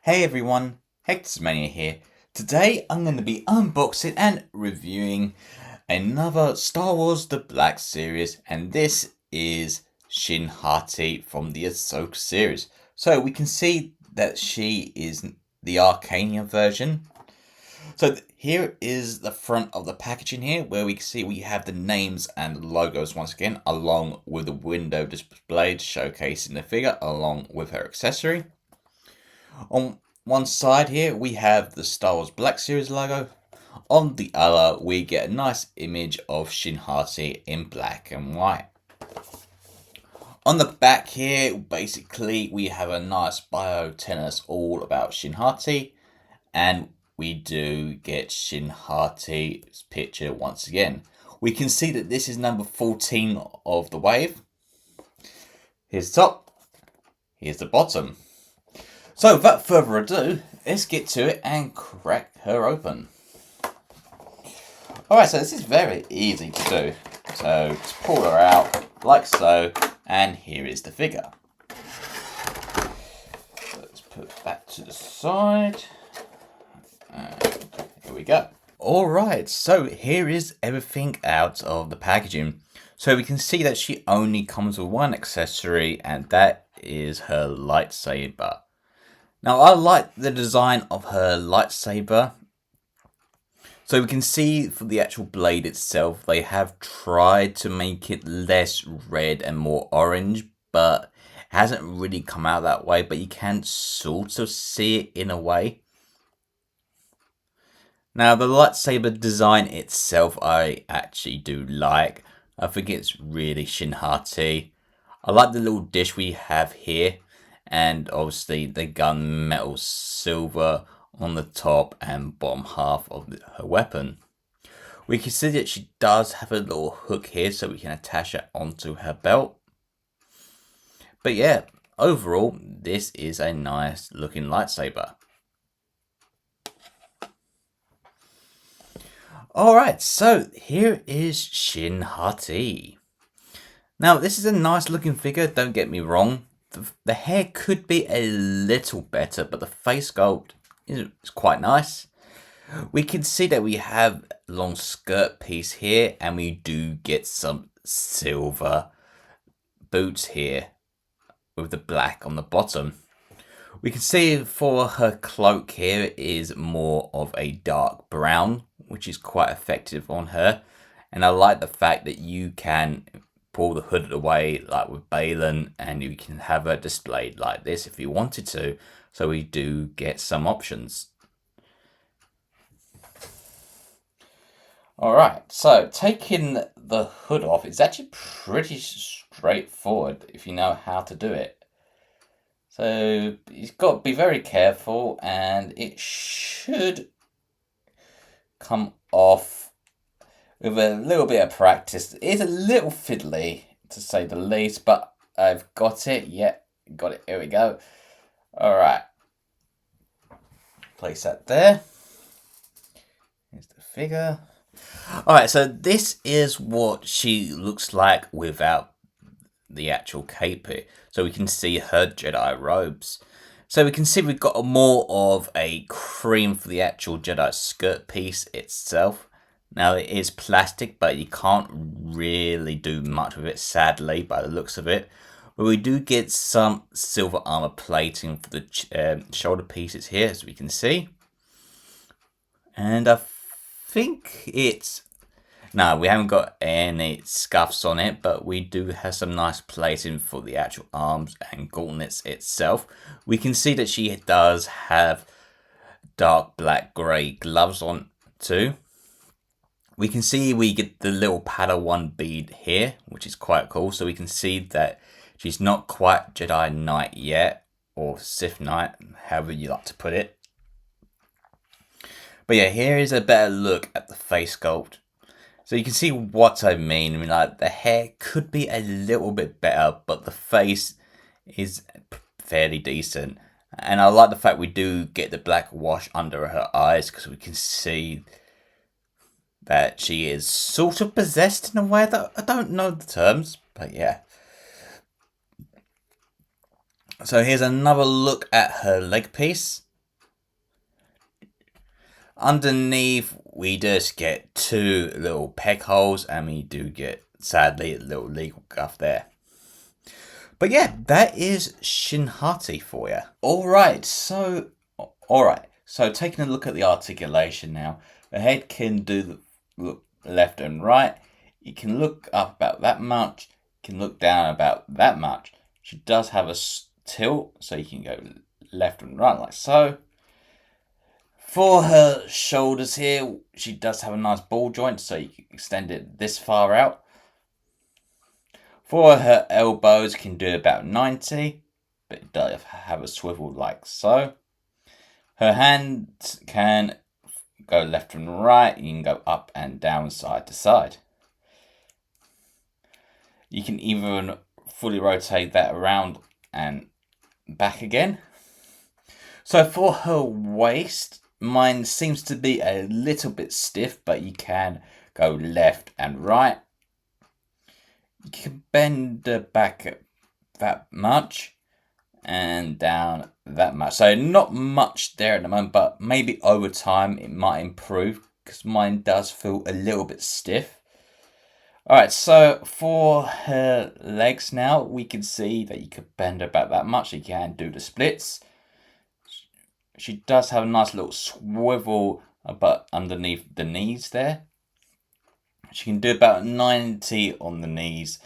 Hey everyone, Hectormania here. Today I'm going to be unboxing and reviewing another Star Wars The Black series, and this is Shin Hati from the Ahsoka series. So we can see that she is the Arcana version. So here is the front of the packaging here, where we can see we have the names and logos once again, along with the window displayed showcasing the figure along with her accessory. On one side here we have the Star Wars Black Series logo. On the other we get a nice image of Shin Hati in black and white. On the back here basically we have a nice bio telling us all about Shin Hati, and we do get Shin Hati's picture once again. We can see that this is number 14 of the wave. Here's the top, here's the bottom. So without further ado, let's get to it and crack her open. Alright, so this is very easy to do. So just pull her out like so, and here is the figure. So let's put it back to the side. And here we go. Alright, so here is everything out of the packaging. So we can see that she only comes with one accessory, and that is her lightsaber. Now I like the design of her lightsaber. So we can see for the actual blade itself, they have tried to make it less red and more orange, but it hasn't really come out that way, but you can sort of see it in a way. Now the lightsaber design itself I actually do like. I think it's really Shin Hati. I like the little dish we have here, and obviously the gunmetal silver on the top and bottom half of her weapon. We can see that she does have a little hook here so we can attach it onto her belt. But yeah, overall this is a nice looking lightsaber. Alright, so here is Shin Hati. Now this is a nice looking figure, don't get me wrong. The hair could be a little better, but the face sculpt is quite nice. We can see that we have a long skirt piece here, and we do get some silver boots here with the black on the bottom. We can see for her cloak here is more of a dark brown, which is quite effective on her. And I like the fact that you can pull the hood away like with Balin, and you can have her displayed like this if you wanted to. So we do get some options. Alright, so taking the hood off is actually pretty straightforward if you know how to do it. So you've got to be very careful, and it should come off with a little bit of practice. It's a little fiddly to say the least, but I've got it. Yeah, got it. Here we go. Alright. Place that there. Here's the figure. Alright, so this is what she looks like without the actual cape here. So we can see her Jedi robes. So we can see we've got more of a cream for the actual Jedi skirt piece itself. Now it is plastic, but you can't really do much with it, sadly, by the looks of it. But we do get some silver armor plating for the shoulder pieces here, as we can see. And I think it's... No, we haven't got any scuffs on it, but we do have some nice plating for the actual arms and gauntlets itself. We can see that she does have dark black grey gloves on too. We can see we get the little Padawan bead here, which is quite cool. So we can see that she's not quite Jedi Knight yet, or Sith Knight, however you like to put it. But yeah, here is a better look at the face sculpt. So you can see what I mean. I mean, like, the hair could be a little bit better, but the face is fairly decent. And I like the fact we do get the black wash under her eyes, because we can see that she is sort of possessed in a way that I don't know the terms, but yeah. So here's another look at her leg piece. Underneath, we just get two little peg holes, and we do get, sadly, a little legal guff there. But yeah, that is Shin Hati for you. Alright, so taking a look at the articulation now. The head can do the look left and right. You can look up about that much. You can look down about that much. She does have a tilt, so you can go left and right like so. For her shoulders here, she does have a nice ball joint, so you can extend it this far out. For her elbows, you can do about 90, but it does have a swivel like so. Her hands can go left and right, you can go up and down, side to side. You can even fully rotate that around and back again. So for her waist, mine seems to be a little bit stiff, but you can go left and right. You can bend the back that much and down that much. So not much there at the moment, but maybe over time it might improve because mine does feel a little bit stiff. Alright, so for her legs now, we can see that you could bend about that much. You can do the splits. She does have a nice little swivel but underneath the knees there. She can do about 90 on the knees.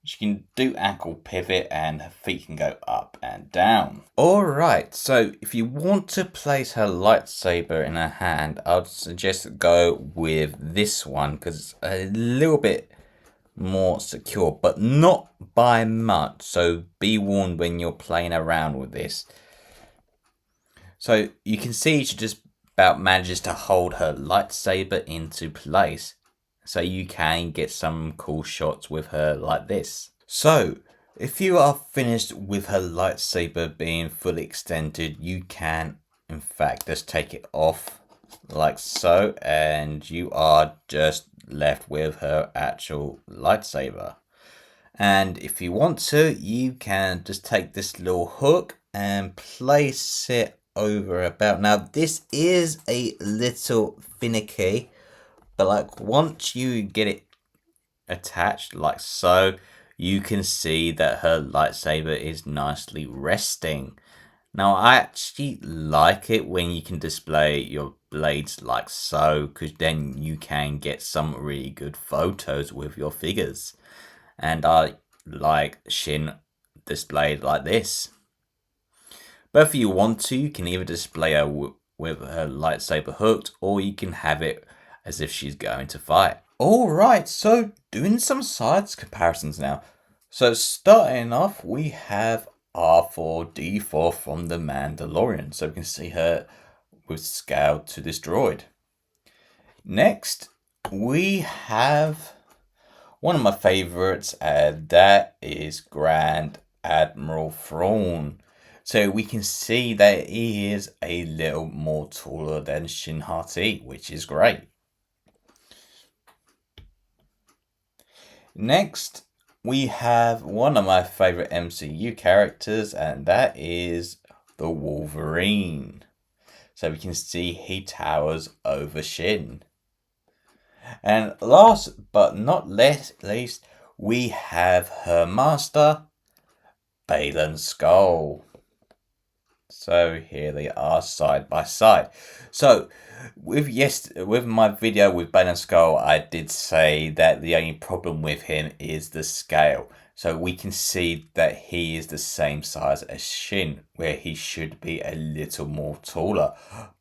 She can do ankle pivot and her feet can go up and down. Alright, so if you want to place her lightsaber in her hand, I'd suggest go with this one because it's a little bit more secure, but not by much. So be warned when you're playing around with this. So you can see she just about manages to hold her lightsaber into place. So you can get some cool shots with her like this. So if you are finished with her lightsaber being fully extended, you can in fact just take it off like so, and you are just left with her actual lightsaber. And if you want to, you can just take this little hook and place it over about. Now this is a little finicky, but like once you get it attached like so, you can see that her lightsaber is nicely resting. Now I actually like it when you can display your blades like so, because then you can get some really good photos with your figures. And I like Shin displayed like this. But if you want to, you can either display her with her lightsaber hooked, or you can have it as if she's going to fight. Alright, so doing some sides comparisons now. So starting off, we have R4-D4 from The Mandalorian. So we can see her with scale to this droid. Next, we have one of my favorites, and that is Grand Admiral Thrawn. So we can see that he is a little more taller than Shin Hati, which is great. Next, we have one of my favorite MCU characters, and that is the Wolverine. So we can see he towers over Shin. And last but not least, we have her master, Baylan Skoll. So here they are side by side. So with my video with Baylan Skoll, I did say that the only problem with him is the scale. So we can see that he is the same size as Shin, where he should be a little more taller.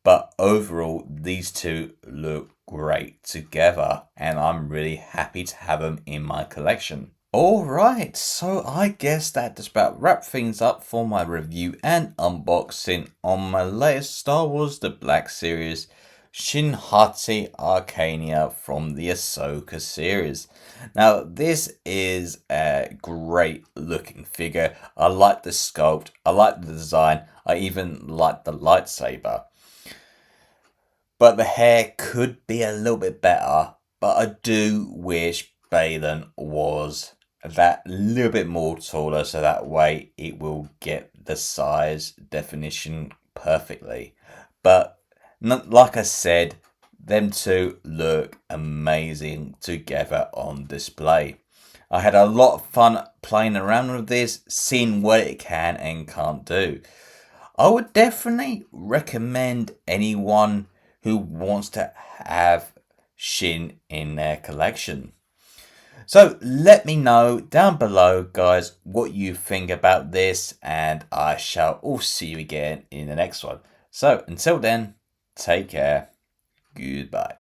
But overall, these two look great together, and I'm really happy to have them in my collection. Alright, so I guess that just about wraps things up for my review and unboxing on my latest Star Wars The Black Series, Shin Hati Arcana from the Ahsoka series. Now this is a great looking figure. I like the sculpt, I like the design, I even like the lightsaber. But the hair could be a little bit better, but I do wish Baylan was that little bit more taller, so that way it will get the size definition perfectly. But Like I said, them two look amazing together on display. I had a lot of fun playing around with this, seeing what it can and can't do. I would definitely recommend anyone who wants to have Shin in their collection. So let me know down below, guys, what you think about this, and I shall all see you again in the next one. So until then, take care. Goodbye.